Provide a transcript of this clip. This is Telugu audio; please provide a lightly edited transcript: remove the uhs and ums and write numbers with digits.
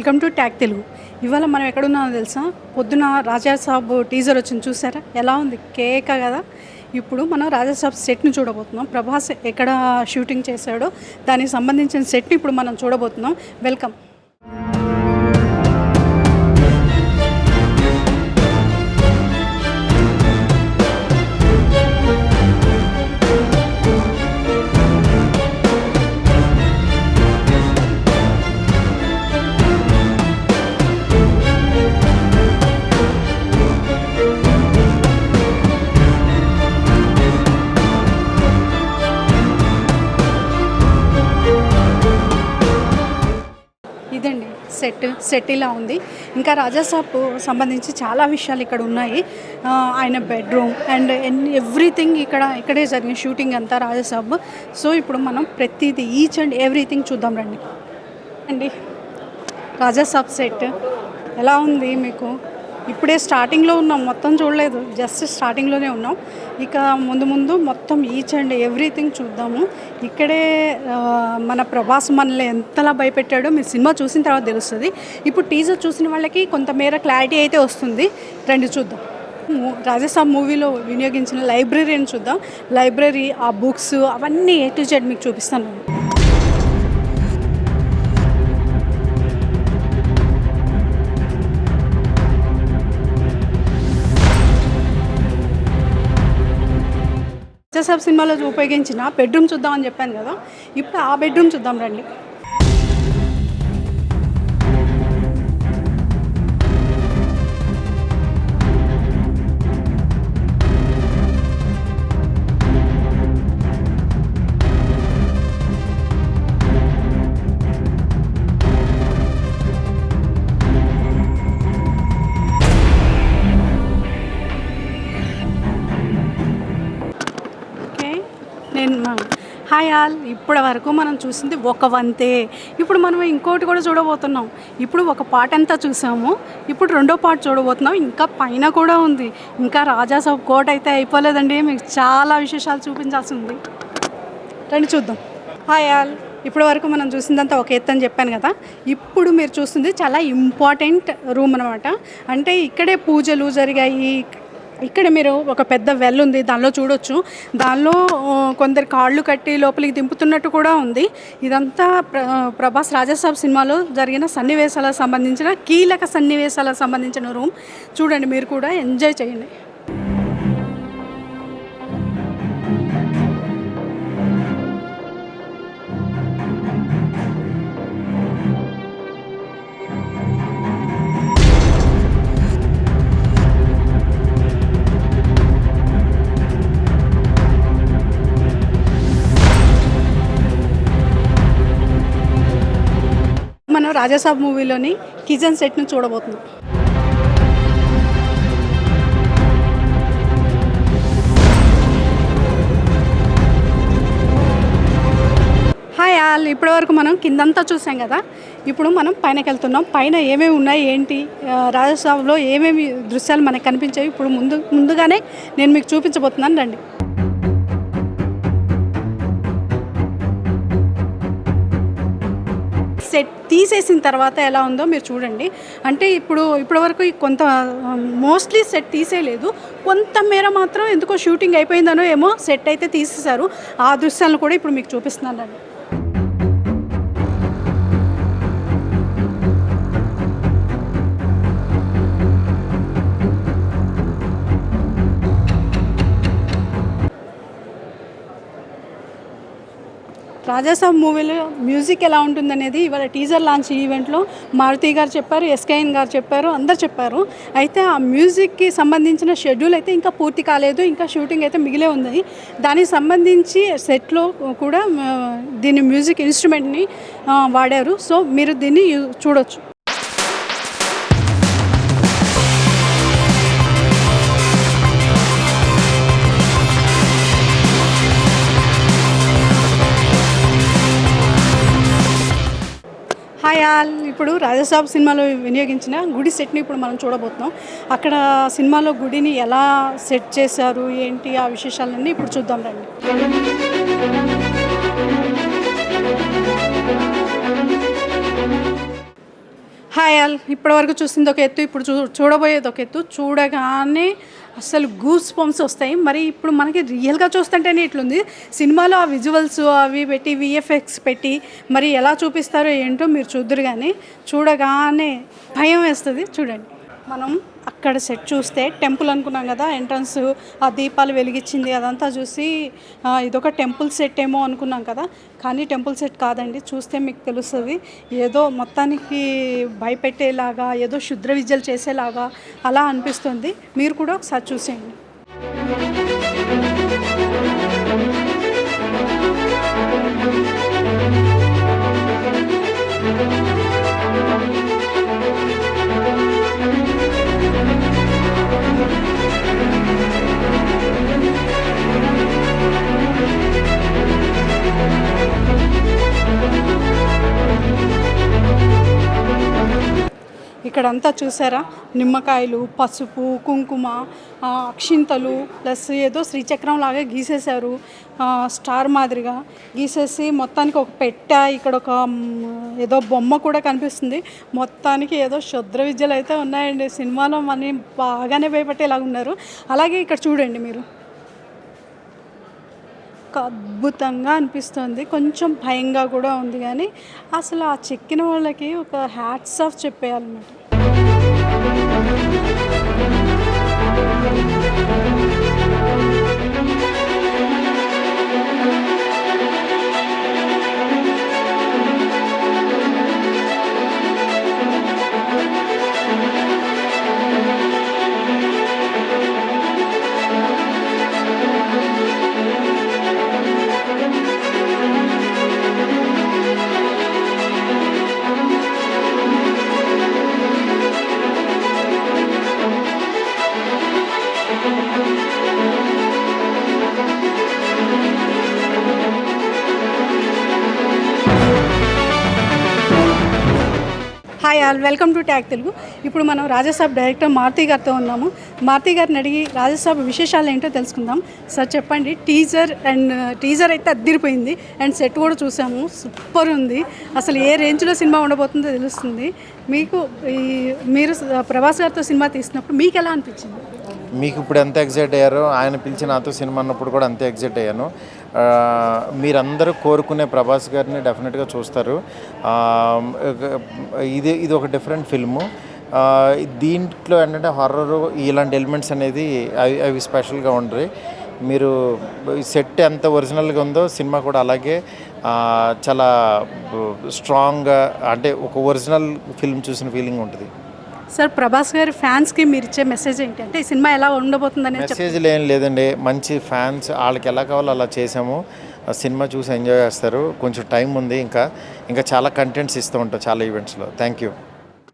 Welcome to Tag Telugu. ఇవాళ మనం ఎక్కడున్నామో తెలుసా? పొద్దున రాజా సాబ్ టీజర్ వచ్చింది, చూసారా? ఎలా ఉంది, కేక కదా. ఇప్పుడు మనం రాజా సాబ్ సెట్ని చూడబోతున్నాం. ప్రభాస్ ఎక్కడ షూటింగ్ చేశాడో దానికి సంబంధించిన సెట్ని ఇప్పుడు మనం చూడబోతున్నాం. వెల్కమ్. ఇదండి సెట్ ఇలా ఉంది. ఇంకా రాజాసాబ్ సంబంధించి చాలా విషయాలు ఇక్కడ ఉన్నాయి. ఆయన బెడ్రూమ్ అండ్ ఎవ్రీథింగ్ ఇక్కడే జరిగిన షూటింగ్ అంతా రాజాసాబ్. సో ఇప్పుడు మనం ప్రతిదీ ఈచ్ అండ్ ఎవ్రీథింగ్ చూద్దాం రండి. అండి రాజాసాబ్ సెట్ ఎలా ఉంది మీకు? ఇప్పుడే స్టార్టింగ్లో ఉన్నాం, మొత్తం చూడలేదు, జస్ట్ స్టార్టింగ్లోనే ఉన్నాం. ఇక ముందు మొత్తం ఈచ్ అండ్ ఎవ్రీథింగ్ చూద్దాము. ఇక్కడే మన ప్రభాస్ మనల్ని ఎంతలా భయపెట్టాడో మీరు సినిమా చూసిన తర్వాత తెలుస్తుంది. ఇప్పుడు టీజర్ చూసిన వాళ్ళకి కొంతమేర క్లారిటీ అయితే వస్తుంది. రండి చూద్దాం. రాజాసాబ్ మూవీలో వినియోగించిన లైబ్రరీని చూద్దాం. లైబ్రరీ, ఆ బుక్స్ అవన్నీ A to Z మీకు చూపిస్తాను. రాజాసాబ్ సినిమాలో ఉపయోగించిన బెడ్రూమ్ చూద్దామని చెప్పాను కదా, ఇప్పుడు ఆ బెడ్రూమ్ చూద్దాం రండి. హాయ్ ఆల్, ఇప్పటి వరకు మనం చూసింది ఒక వంతే. ఇప్పుడు మనం ఇంకోటి కూడా చూడబోతున్నాం. ఇప్పుడు ఒక పార్ట్ అంతా చూసాము, ఇప్పుడు రెండో పార్ట్ చూడబోతున్నాం. ఇంకా పైన కూడా ఉంది. ఇంకా రాజాసాబ్ కోట అయితే అయిపోలేదండి, మీకు చాలా విశేషాలు చూపించాల్సి ఉంది. రండి చూద్దాం. హాయ్ ఆల్, ఇప్పటి వరకు మనం చూసిందంతా ఒక ఎత్తు అని చెప్పాను కదా. ఇప్పుడు మీరు చూస్తుంది చాలా ఇంపార్టెంట్ రూమ్ అనమాట. అంటే ఇక్కడే పూజలు జరిగాయి. ఇక్కడ మీరు ఒక పెద్ద వెల్ ఉంది, దానిలో చూడొచ్చు. దానిలో కొందరు కాళ్ళు కట్టి లోపలికి దింపుతున్నట్టు కూడా ఉంది. ఇదంతా ప్రభాస్ రాజాసాబ్ సినిమాలో జరిగిన సన్నివేశాలకు సంబంధించిన కీలక సన్నివేశాలకు సంబంధించిన రూమ్. చూడండి, మీరు కూడా ఎంజాయ్ చేయండి. మనం రాజాసాబ్ మూవీలోని కిచెన్ సెట్ను చూడబోతున్నాం. హాయ్ ఆల్, ఇప్పటివరకు మనం కిందంతా చూసాం కదా. ఇప్పుడు మనం పైనకి వెళ్తున్నాం. పైన ఏమేమి ఉన్నాయి, ఏంటి, రాజాసాబ్లో ఏమేమి దృశ్యాలు మనకు కనిపించాయి ఇప్పుడు ముందుగానే నేను మీకు చూపించబోతున్నాను. రండి. సెట్ తీసేసిన తర్వాత ఎలా ఉందో మీరు చూడండి. అంటే ఇప్పటివరకు కొంత మోస్ట్లీ సెట్ తీసేయలేదు, కొంతమేర మాత్రం ఎందుకో షూటింగ్ అయిపోయిందనో ఏమో సెట్ అయితే తీసేశారు. ఆ దృశ్యాలను కూడా ఇప్పుడు మీకు చూపిస్తున్నాను. రాజాసాబ్ మూవీలో మ్యూజిక్ ఎలా ఉంటుందనేది ఇవాళ టీజర్ లాంచ్ ఈవెంట్లో మారుతి గారు చెప్పారు, SKN గారు చెప్పారు, అందరు చెప్పారు. అయితే ఆ మ్యూజిక్కి సంబంధించిన షెడ్యూల్ అయితే ఇంకా పూర్తి కాలేదు, ఇంకా షూటింగ్ అయితే మిగిలే ఉంది. దానికి సంబంధించి సెట్లో కూడా దీని మ్యూజిక్ ఇన్స్ట్రుమెంట్ని వాడారు. సో మీరు దీన్ని చూడొచ్చు. హాయ్ ఆల్, ఇప్పుడు రాజాసాబ్ సినిమాలో వినియోగించిన గుడి సెట్ని ఇప్పుడు మనం చూడబోతున్నాం. అక్కడ సినిమాలో గుడిని ఎలా సెట్ చేశారు, ఏంటి, ఆ విశేషాలన్నీ ఇప్పుడు చూద్దాం రండి. హాయ్ ఆల్, ఇప్పటివరకు చూసింది ఒక ఎత్తు, ఇప్పుడు చూడబోయేది ఒక ఎత్తు. చూడగానే అసలు గూస్ పంప్స్ వస్తాయి. మరి ఇప్పుడు మనకి రియల్గా చూస్తుంటేనే ఇట్లుంది. సినిమాలో ఆ విజువల్స్ అవి పెట్టి విఎఫ్ఎక్స్ పెట్టి మరి ఎలా చూపిస్తారో ఏంటో మీరు చూద్దరు, కానీ చూడగానే భయం వేస్తుంది. చూడండి, మనం అక్కడ సెట్ చూస్తే టెంపుల్ అనుకున్నాం కదా, ఎంట్రన్స్ ఆ దీపాలు వెలిగించింది అదంతా చూసి ఇదొక టెంపుల్ సెట్ ఏమో అనుకున్నాం కదా, కానీ టెంపుల్ సెట్ కాదండి. చూస్తే మీకు తెలుస్తుంది, ఏదో మొత్తానికి భయపెట్టేలాగా, ఏదో శుద్ర విద్యలు చేసేలాగా అలా అనిపిస్తుంది. మీరు కూడా ఒకసారి చూసేయండి. ఇక్కడంతా చూసారా, నిమ్మకాయలు, పసుపు, కుంకుమ, అక్షింతలు, ప్లస్ ఏదో శ్రీచక్రం లాగా గీసేశారు. స్టార్ మాదిరిగా గీసేసి మొత్తానికి ఒక పెట్టె, ఇక్కడ ఒక ఏదో బొమ్మ కూడా కనిపిస్తుంది. మొత్తానికి ఏదో శుద్ర విద్యలు అయితే ఉన్నాయండి. సినిమాలో మనని బాగానే భయపెట్టేలాగా ఉన్నారు. అలాగే ఇక్కడ చూడండి మీరు, అద్భుతంగా అనిపిస్తుంది. కొంచెం భయంగా కూడా ఉంది, కానీ అసలు ఆ చెక్కిన వాళ్ళకి ఒక హ్యాట్స్ ఆఫ్ చెప్పేయాలన్నమాట. Hi all, welcome to Tag Telugu. ఇప్పుడు మనం రాజాసాబ్ డైరెక్టర్ మారుతి గారితో ఉన్నాము. మారుతి గారిని అడిగి రాజాసాబ్ విశేషాలు ఏంటో తెలుసుకుందాం. సార్ చెప్పండి, టీజర్ అయితే అద్దిరిపోయింది, అండ్ సెట్ కూడా చూసాము, సూపర్ ఉంది. అసలు ఏ రేంజ్లో సినిమా ఉండబోతుందో తెలుస్తుంది. మీరు ప్రభాస్ గారితో సినిమా తీసినప్పుడు మీకు ఎలా అనిపించింది? మీకు ఇప్పుడు ఎంత ఎగ్జైట్ అయ్యారో, ఆయన పిలిచి నాతో సినిమా అన్నప్పుడు కూడా అంతే ఎగ్జైట్ అయ్యాను. మీరందరూ కోరుకునే ప్రభాస్ గారిని డెఫినెట్గా చూస్తారు. ఇది ఒక డిఫరెంట్ ఫిల్ము. దీంట్లో ఏంటంటే హారర్ ఇలాంటి ఎలిమెంట్స్ అనేది అవి స్పెషల్గా ఉంటాయి. మీరు సెట్ ఎంత ఒరిజినల్గా ఉందో సినిమా కూడా అలాగే చాలా స్ట్రాంగ్గా, అంటే ఒక ఒరిజినల్ ఫిల్మ్ చూసిన ఫీలింగ్ ఉంటుంది. సార్, ప్రభాస్ గారి ఫ్యాన్స్కి మీరు ఇచ్చే మెసేజ్ ఏంటి? అంటే ఈ సినిమా ఎలా ఉండబోతుందని మెసేజ్లు ఏం లేదండి, మంచి ఫ్యాన్స్, వాళ్ళకి ఎలా కావాలో అలా చేసాము. సినిమా చూసి ఎంజాయ్ చేస్తారు. కొంచెం టైం ఉంది, ఇంకా చాలా కంటెంట్స్ ఇస్తూ ఉంటాం చాలా ఈవెంట్స్లో. Thank you.